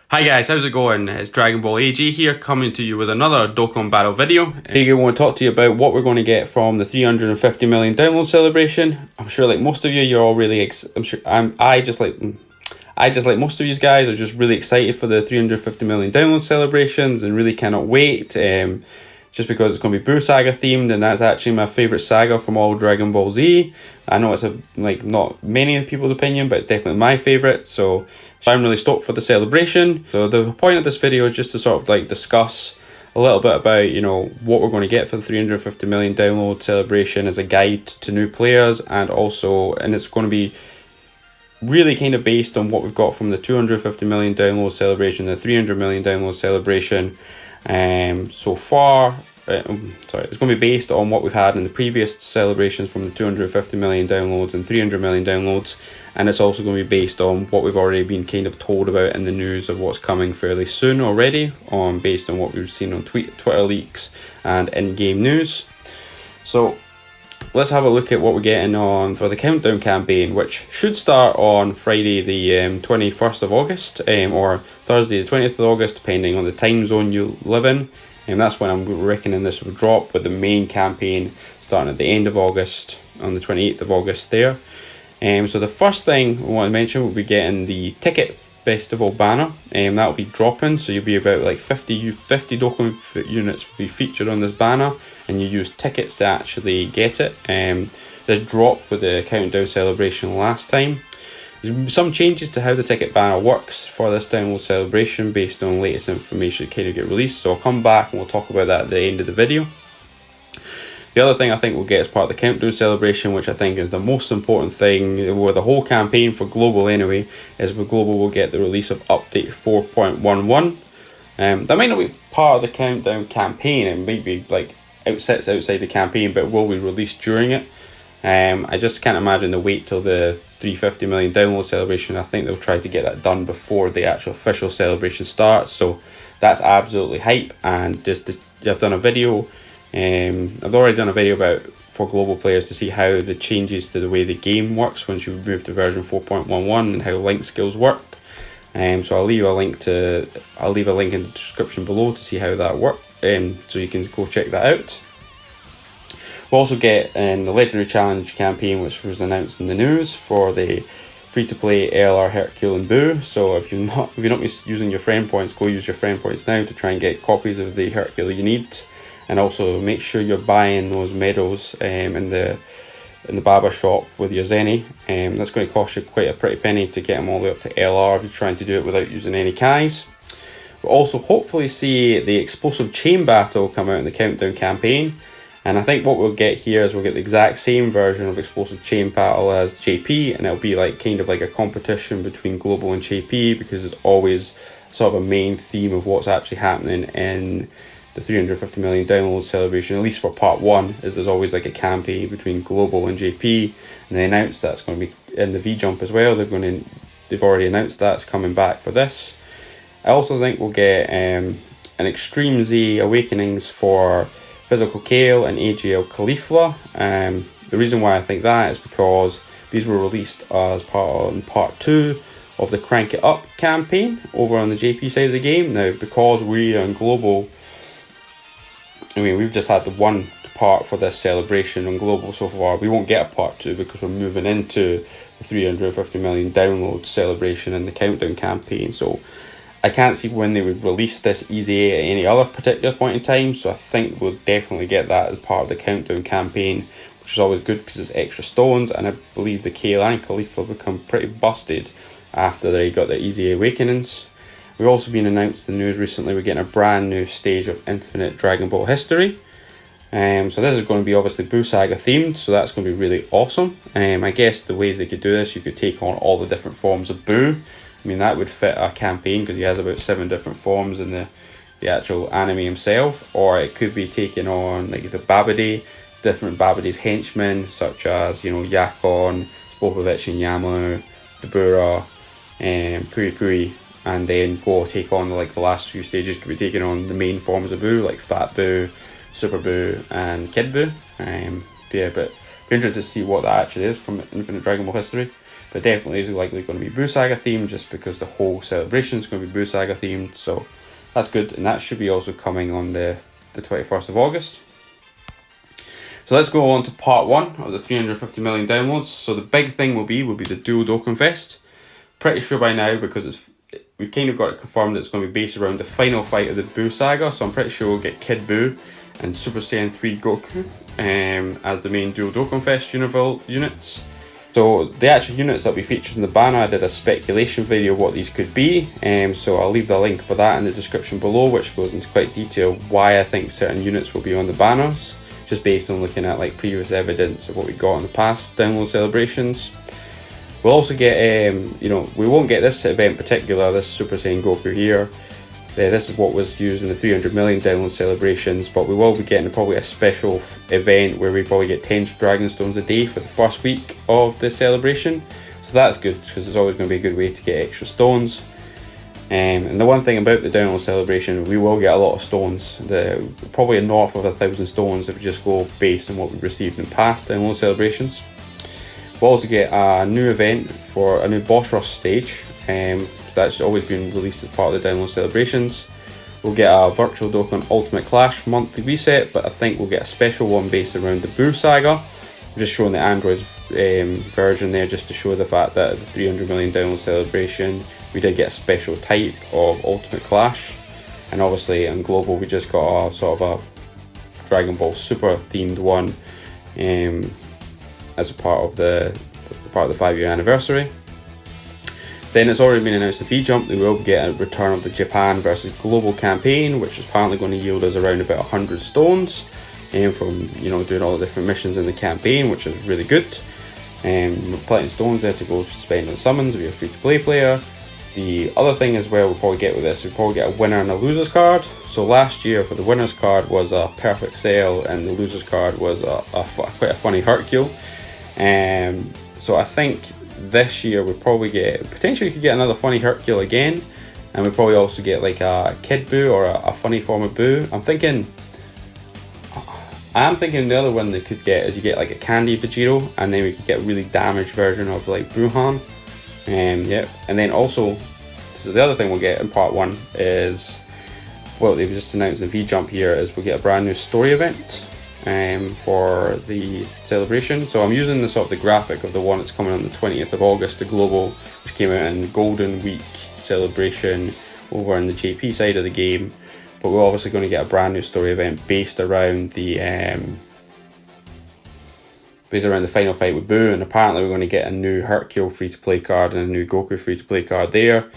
Hi guys, how's it going? It's Dragonball AG here, coming to you with another Dokkan Battle video. Today I want to talk to you about what we're going to get from the 350 million download celebration. I'm sure, like most of you, you're all really. I just like most of you guys are just really excited for the 350 million download celebrations and really cannot wait. Just because it's going to be Boo Saga themed, and that's actually my favorite saga from all Dragon Ball Z. I know it's not many people's opinion, but it's definitely my favorite. So I'm really stoked for the celebration. So the point of this video is just to sort of like discuss a little bit about, what we're going to get for the 350 million download celebration as a guide to new players, and it's going to be really kind of based on what we've got from the 250 million download celebration, the 300 million download celebration. So far, it's going to be based on what we've had in the previous celebrations from the 250 million downloads and 300 million downloads, and it's also going to be based on what we've already been kind of told about in the news of what's coming fairly soon already, based on what we've seen on Twitter leaks and in-game news. So let's have a look at what we're getting on for the countdown campaign, which should start on Friday the 21st of August, or Thursday the 20th of August, depending on the time zone you live in. And that's when I'm reckoning this will drop, with the main campaign starting at the end of August, on the 28th of August there. So the first thing I want to mention, we'll be getting the Ticket Festival banner, and that'll be dropping. So you'll be about like 50 Dokkan units will be featured on this banner, and you use tickets to actually get it. This dropped with the countdown celebration last time. There's some changes to how the ticket banner works for this download celebration based on latest information that kind of get released, so I'll come back and we'll talk about that at the end of the video. The other thing I think we'll get as part of the countdown celebration, which I think is the most important thing with the whole campaign for Global anyway, is with Global we'll get the release of update 4.11. That might not be part of the countdown campaign, it might be like outside the campaign, but will be released during it. I just can't imagine they'll wait till the 350 million download celebration. I think they'll try to get that done before the actual official celebration starts, so that's absolutely hype. And I've done a video, I've already done a video about for global players to see how the changes to the way the game works once you move to version 4.11 and how link skills work. So I'll leave a link in the description below to see how that works, so you can go check that out. We'll also get the Legendary Challenge campaign, which was announced in the news for the free-to-play LR Hercule and Boo. So if you're not using your friend points, go use your friend points now to try and get copies of the Hercule you need, and also make sure you're buying those medals in the barber shop with your Zenny. That's going to cost you quite a pretty penny to get them all the way up to LR if you're trying to do it without using any Kais. We'll also hopefully see the Explosive Chain Battle come out in the countdown campaign. And I think what we'll get here is we'll get the exact same version of Explosive Chain Battle as JP, and it'll be like kind of like a competition between Global and JP, because it's always sort of a main theme of what's actually happening in the 350 million download celebration, at least for part 1, is there's always like a campaign between Global and JP, and they announced that's going to be in the V-Jump as well. They've already announced that's coming back for this. I also think we'll get an Extreme Z Awakenings for Physical Kale and AGL Caulifla. The reason why I think that is because these were released as part 2 of the Crank It Up campaign over on the JP side of the game. Now, because we are in Global, we've just had the one part for this celebration on Global so far. We won't get a part 2 because we're moving into the 350 million download celebration and the countdown campaign. So I can't see when they would release this EZA at any other particular point in time, so I think we'll definitely get that as part of the countdown campaign, which is always good because it's extra stones, and I believe the Kale and Khalifa become pretty busted after they got their EZA Awakenings. We've also been announced in the news recently we're getting a brand new stage of Infinite Dragon Ball history. So this is going to be obviously Boo Saga themed, so that's going to be really awesome. I guess the ways they could do this, you could take on all the different forms of Boo. That would fit a campaign because he has about 7 different forms in the actual anime himself, or it could be taking on like the Babidi, different Babidi's henchmen such as Yakon, Spopovich and Yamu, Dabura, and Puri Puri, and then go take on the last few stages could be taking on the main forms of Boo like Fat Boo, Super Boo and Kid Boo. But be interested to see what that actually is from Infinite Dragon Ball history. but definitely is likely going to be Buu Saga themed, just because the whole celebration is going to be Buu Saga themed. So that's good, and that should be also coming on the 21st of August. So let's go on to part 1 of the 350 million downloads. So the big thing will be the dual Dokkan Fest. Pretty sure by now, because we kind of got it confirmed that it's going to be based around the final fight of the Buu Saga. So I'm pretty sure we'll get Kid Buu and Super Saiyan 3 Goku as the main dual Dokkan Fest units. So the actual units that we featured in the banner, I did a speculation video of what these could be. So I'll leave the link for that in the description below, which goes into quite detail why I think certain units will be on the banners, just based on looking at like previous evidence of what we got in the past download celebrations. We'll also get, we won't get this event in particular, this Super Saiyan Goku here. This is what was used in the 300 million download celebrations, but we will be getting probably a special event where we probably get 10 Dragon Stones a day for the first week of the celebration. So that's good, because it's always going to be a good way to get extra stones. And the one thing about the download celebration, we will get a lot of stones, probably north of 1,000 stones if we just go based on what we've received in past download celebrations. We'll also get a new event for a new boss rush stage, that's always been released as part of the download celebrations. We'll get a virtual Dokkan Ultimate Clash monthly reset, but I think we'll get a special one based around the Buu Saga. I'm just showing the Android version there, just to show the fact that the 300 million download celebration, we did get a special type of Ultimate Clash, and obviously on global we just got a sort of a Dragon Ball Super themed one as a part of the 5-year anniversary. Then it's already been announced in V-Jump that we will get a return of the Japan versus Global campaign, which is apparently going to yield us around about 100 stones from doing all the different missions in the campaign, which is really good. Plenty of stones there to go spend on summons if you're a free-to-play player. The other thing as well we'll probably get with this, we'll probably get a winner and a loser's card. So last year for the winner's card was a perfect sale, and the loser's card was quite a funny Hercule. So I think this year we'll probably potentially could get another funny Hercule again, and we'll probably also get like a Kid Buu or a funny form of Buu. I'm thinking the other one they could get is you get like a Candy Vegito, and then we could get a really damaged version of like Bruhan. And then also, so the other thing we'll get in part 1 is, well, they've just announced in V-Jump here, is we'll get a brand new story event for the celebration. So I'm using the sort of the graphic of the one that's coming on the 20th of August, the global, which came out in Golden Week celebration over on the JP side of the game. But we're obviously going to get a brand new story event based around the final fight with Buu, and apparently we're going to get a new Hercule free-to-play card and a new Goku free-to-play card there.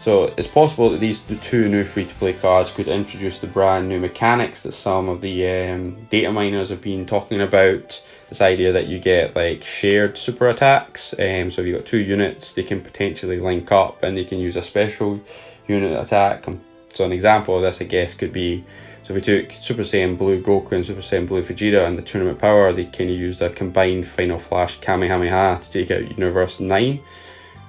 So it's possible that these two new free-to-play cards could introduce the brand new mechanics that some of the data miners have been talking about. This idea that you get like shared super attacks. So if you've got two units, they can potentially link up and they can use a special unit attack. So an example of this, I guess, could be, so if we took Super Saiyan Blue Goku and Super Saiyan Blue Vegeta and the tournament power, they kind of used a combined Final Flash Kamehameha to take out Universe 9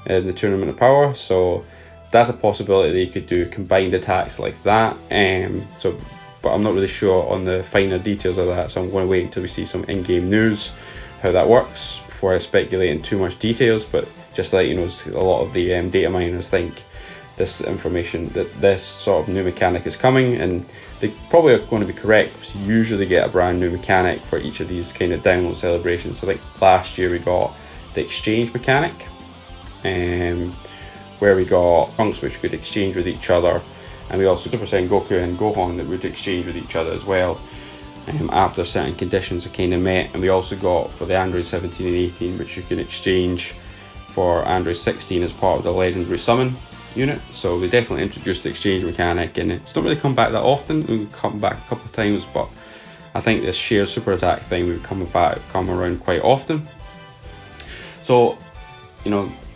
in the tournament of power. So that's a possibility they could do combined attacks like that. But I'm not really sure on the finer details of that, so I'm going to wait until we see some in-game news how that works before I speculate in too much details. But just to let you know, a lot of the data miners think this information, that this sort of new mechanic is coming, and they probably are going to be correct, because you usually get a brand new mechanic for each of these kind of download celebrations. So like last year we got the exchange mechanic, where we got chunks which could exchange with each other, and we also Super Saiyan Goku and Gohan that would exchange with each other as well after certain conditions are kind of met. And we also got for the Android 17 and 18, which you can exchange for Android 16 as part of the legendary summon unit. So they definitely introduced the exchange mechanic, and it's not really come back that often. We come back a couple of times, but I think this shared super attack thing would come around quite often. So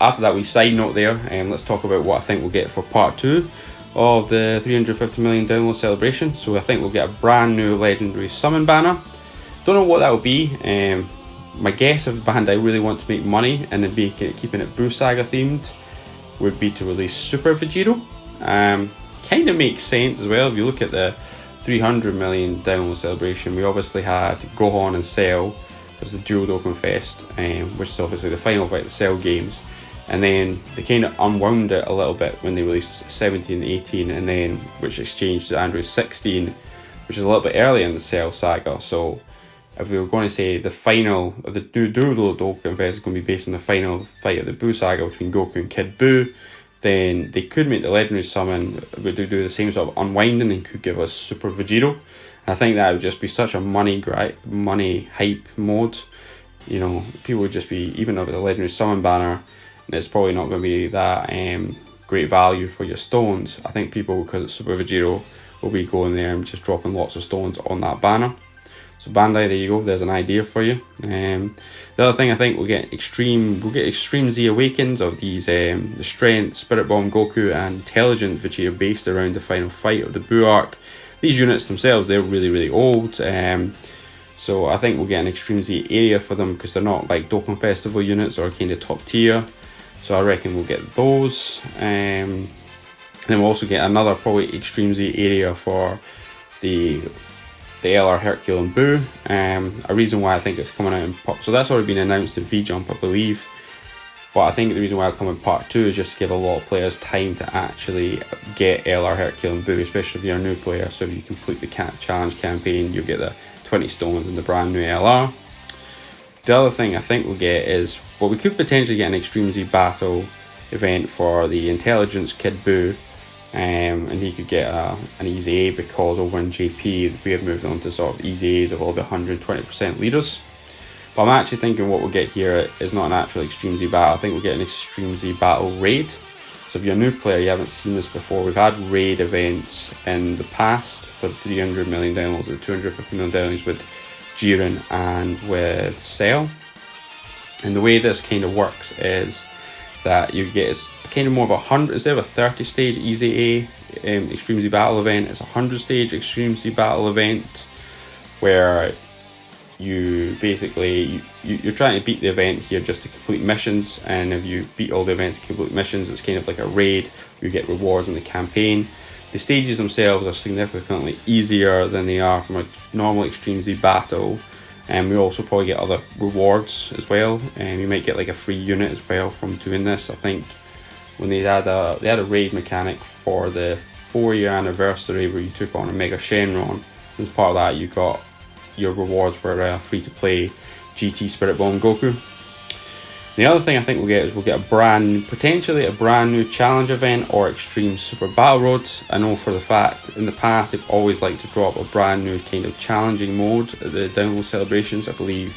after that wee side note there, let's talk about what I think we'll get for part 2 of the 350 million download celebration. So I think we'll get a brand new legendary summon banner. Don't know what that will be. My guess, if Bandai really want to make money and then be keeping it Buu Saga themed, would be to release Super Vegito. Kind of makes sense as well. If you look at the 300 million download celebration, we obviously had Gohan and Cell as the dual Dokkan Fest, which is obviously the final fight of the Cell games. and then they kind of unwound it a little bit when they released 17 and 18, and then which exchanged to Android 16, which is a little bit early in the Cell saga. So if we were going to say the final of the new Dokkan Fest is going to be based on the final fight of the Buu saga between Goku and Kid Buu, then they could make the Legendary Summon, would do the same sort of unwinding and could give us Super Vegito. And I think that would just be such a money hype mode. You know, people would just be, even if it's a Legendary Summon banner, and it's probably not going to be that great value for your stones. I think people, because it's Super Vegito, will be going there and just dropping lots of stones on that banner. So Bandai, there you go, there's an idea for you. The other thing, I think we'll get Extreme Z Awakens of these, the Strength, Spirit Bomb Goku and Intelligent Vegeta based around the final fight of the Buu arc. These units themselves, they're really old. So I think we'll get an Extreme Z area for them because they're not like Dokkan Festival units or kind of top tier. So I reckon we'll get those. Then we'll also get another probably Extreme Z area for the LR Hercule and Buu. A reason why I think it's coming out in part, so that's already been announced in V-Jump, I believe. But I think the reason why it'll come in part 2 is just to give a lot of players time to actually get LR Hercule and Buu, especially if you're a new player. So if you complete the challenge campaign, you'll get the 20 stones in the brand new LR. The other thing I think we'll get is, well, we could potentially get an Extreme Z Battle event for the Intelligence Kid Buu, and he could get an Easy A because over in JP we have moved on to sort of Easy A's of all the 120% leaders. But I'm actually thinking what we'll get here is not an actual Extreme Z Battle. I think we'll get an Extreme Z Battle Raid. So if you're a new player, you haven't seen this before, we've had raid events in the past for 300 million downloads or 250 million downloads with Jiren and with Cell. And the way this kind of works is that you get, it's kind of more of 100, instead of a 30 stage Easy A Extreme Z Battle event, it's a 100 stage Extreme Z Battle event where you basically, you're trying to beat the event here just to complete missions, and if you beat all the events and complete missions, it's kind of like a raid. You get rewards in the campaign. The stages themselves are significantly easier than they are from a normal Extreme Z Battle, and we also probably get other rewards as well, and you might get like a free unit as well from doing this. I think when they had a raid mechanic for the 4-year anniversary where you took on a Mega Shenron. As part of that, you got your rewards were free to play GT Spirit Bomb Goku. The other thing I think we'll get is we'll get potentially a brand new challenge event or Extreme Super Battle Road. I know for the fact in the past they've always liked to drop a brand new kind of challenging mode at the download celebrations. I believe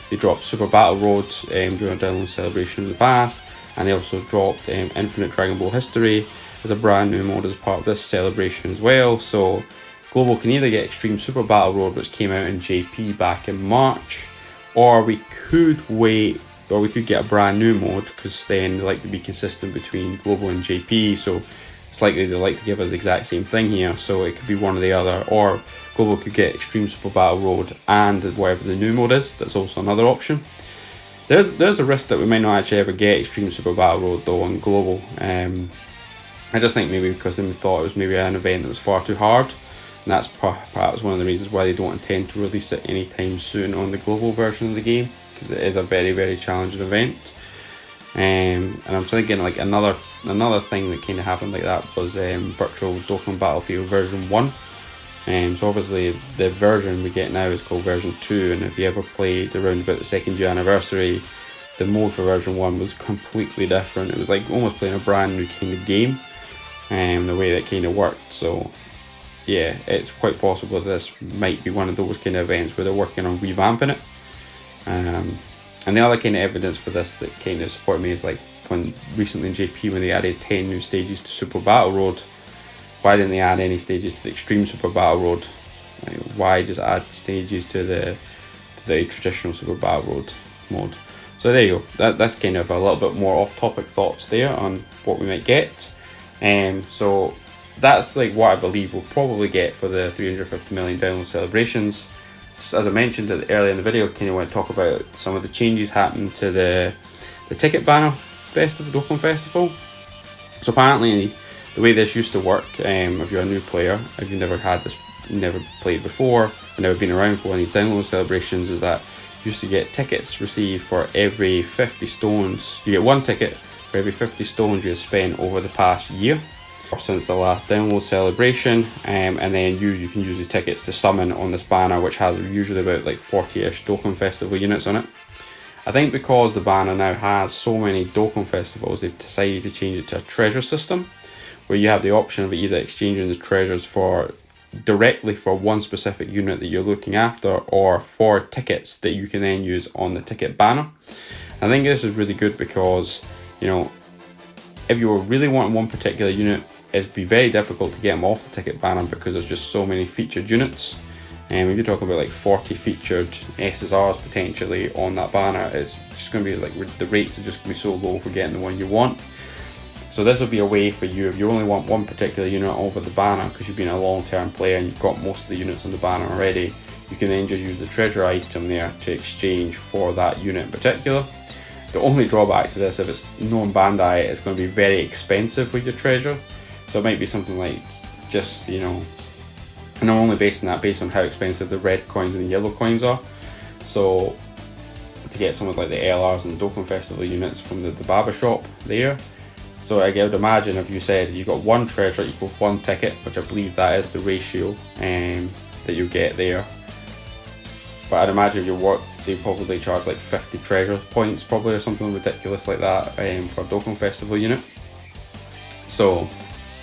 they dropped Super Battle Road during a download celebration in the past, and they also dropped Infinite Dragon Ball History as a brand new mode as part of this celebration as well. So Global can either get Extreme Super Battle Road, which came out in JP back in March, or we could wait, or we could get a brand new mode, because then they like to be consistent between Global and JP, so it's likely they like to give us the exact same thing here, so it could be one or the other. Or Global could get Extreme Super Battle Road and whatever the new mode is. That's also another option. There's a risk that we might not actually ever get Extreme Super Battle Road though on Global. I just think maybe because they thought it was maybe an event that was far too hard, and that's perhaps one of the reasons why they don't intend to release it anytime soon on the Global version of the game, because it is a very challenging event. And I'm thinking like another thing that kind of happened like that was Virtual Dokkan Battlefield version 1. So obviously the version we get now is called version 2, and if you ever played around about the 2nd year anniversary, the mode for version 1 was completely different. It was like almost playing a brand new kind of game, the way that kind of worked. So yeah, it's quite possible this might be one of those kind of events where they're working on revamping it. And the other kind of evidence for this that kind of supported me is like when recently in JP when they added 10 new stages to Super Battle Road. Why didn't they add any stages to the Extreme Super Battle Road? Like, why just add stages to the traditional Super Battle Road mode? So there you go. That's kind of a little bit more off-topic thoughts there on what we might get. So that's like what I believe we'll probably get for the 350 million download celebrations. As I mentioned earlier in the video, I kind of want to talk about some of the changes happening to the ticket banner Dokkan Festival. So apparently the way this used to work, if you're a new player, if you've never had this, never played before, or never been around for one of these download celebrations, is that you used to get tickets received for every 50 stones. You get one ticket for every 50 stones you have spent over the past year or since the last download celebration, and then you can use these tickets to summon on this banner, which has usually about like 40-ish Dokkan Festival units on it. I think because the banner now has so many Dokkan Festivals, they've decided to change it to a treasure system, where you have the option of either exchanging the treasures for directly for one specific unit that you're looking after, or for tickets that you can then use on the ticket banner. I think this is really good because, you know, if you were really wanting one particular unit, it'd be very difficult to get them off the ticket banner because there's just so many featured units. And when you're talking about like 40 featured SSRs potentially on that banner, it's just going to be like, the rates are just going to be so low for getting the one you want. So this will be a way for you, if you only want one particular unit over the banner because you've been a long-term player and you've got most of the units on the banner already, you can then just use the treasure item there to exchange for that unit in particular. The only drawback to this, if it's known Bandai, it's going to be very expensive with your treasure. So it might be something like just, you know, and I'm only basing that based on how expensive the red coins and the yellow coins are. So to get some of like the LRs and the Dokkan Festival units from the Baba shop there. So I would imagine if you said you got one treasure equals one ticket, which I believe that is the ratio that you get there. But I'd imagine if you work, they probably charge like 50 treasure points probably, or something ridiculous like that for a Dokkan Festival unit. So,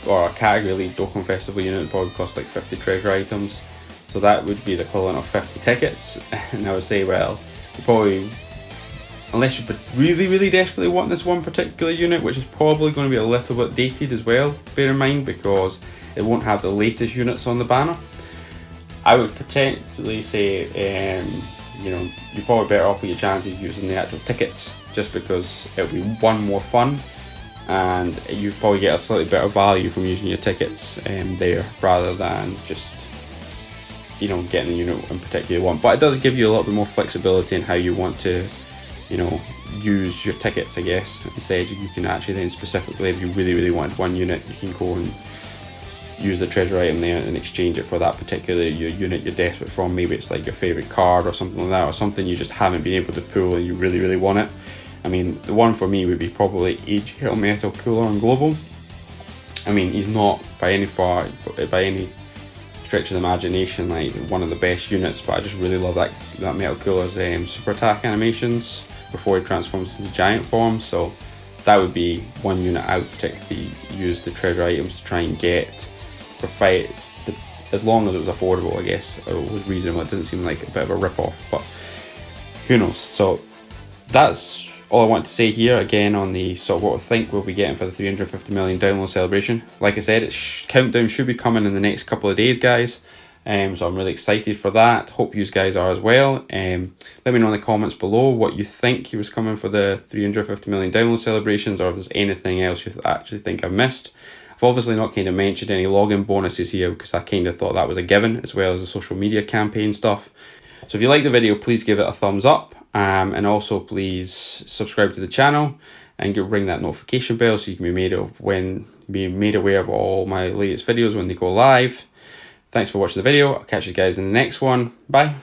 or a category lead Dokkan Festival unit would probably cost like 50 treasure items. So that would be the equivalent of 50 tickets. And I would say, well, you probably, unless you really desperately want this one particular unit, which is probably going to be a little bit dated as well, bear in mind, because it won't have the latest units on the banner. I would potentially say, you know, you're probably better off with your chances using the actual tickets, just because it'll be one more fun, and you probably get a slightly better value from using your tickets there, rather than just, you know, getting the unit in particular one. But it does give you a little bit more flexibility in how you want to, you know, use your tickets, I guess. Instead, you can actually then specifically, if you really wanted one unit, you can go and use the treasure item there and exchange it for that particular unit you're desperate for. Maybe it's like your favorite card or something like that, or something you just haven't been able to pull and you really want it. I mean, the one for me would be probably AG Metal Cooler on Global. I mean, he's not by any stretch of the imagination like one of the best units, but I just really love that Metal Cooler's super attack animations before he transforms into giant form. So that would be one unit I would particularly use the treasure items to try and get for fight, as long as it was affordable, I guess. It was reasonable. It didn't seem like a bit of a rip-off, but who knows. So that's all I want to say here, again, on the sort of what I think we'll be getting for the 350 million download celebration. Like I said, countdown should be coming in the next couple of days, guys. So I'm really excited for that. Hope you guys are as well. Let me know in the comments below what you think he was coming for the 350 million download celebrations, or if there's anything else you actually think I've missed. I've obviously not kind of mentioned any login bonuses here because I kind of thought that was a given, as well as the social media campaign stuff. So if you like the video, please give it a thumbs up, and also please subscribe to the channel and ring that notification bell so you can be made aware of all my latest videos when they go live. Thanks for watching the video. I'll catch you guys in the next one. Bye.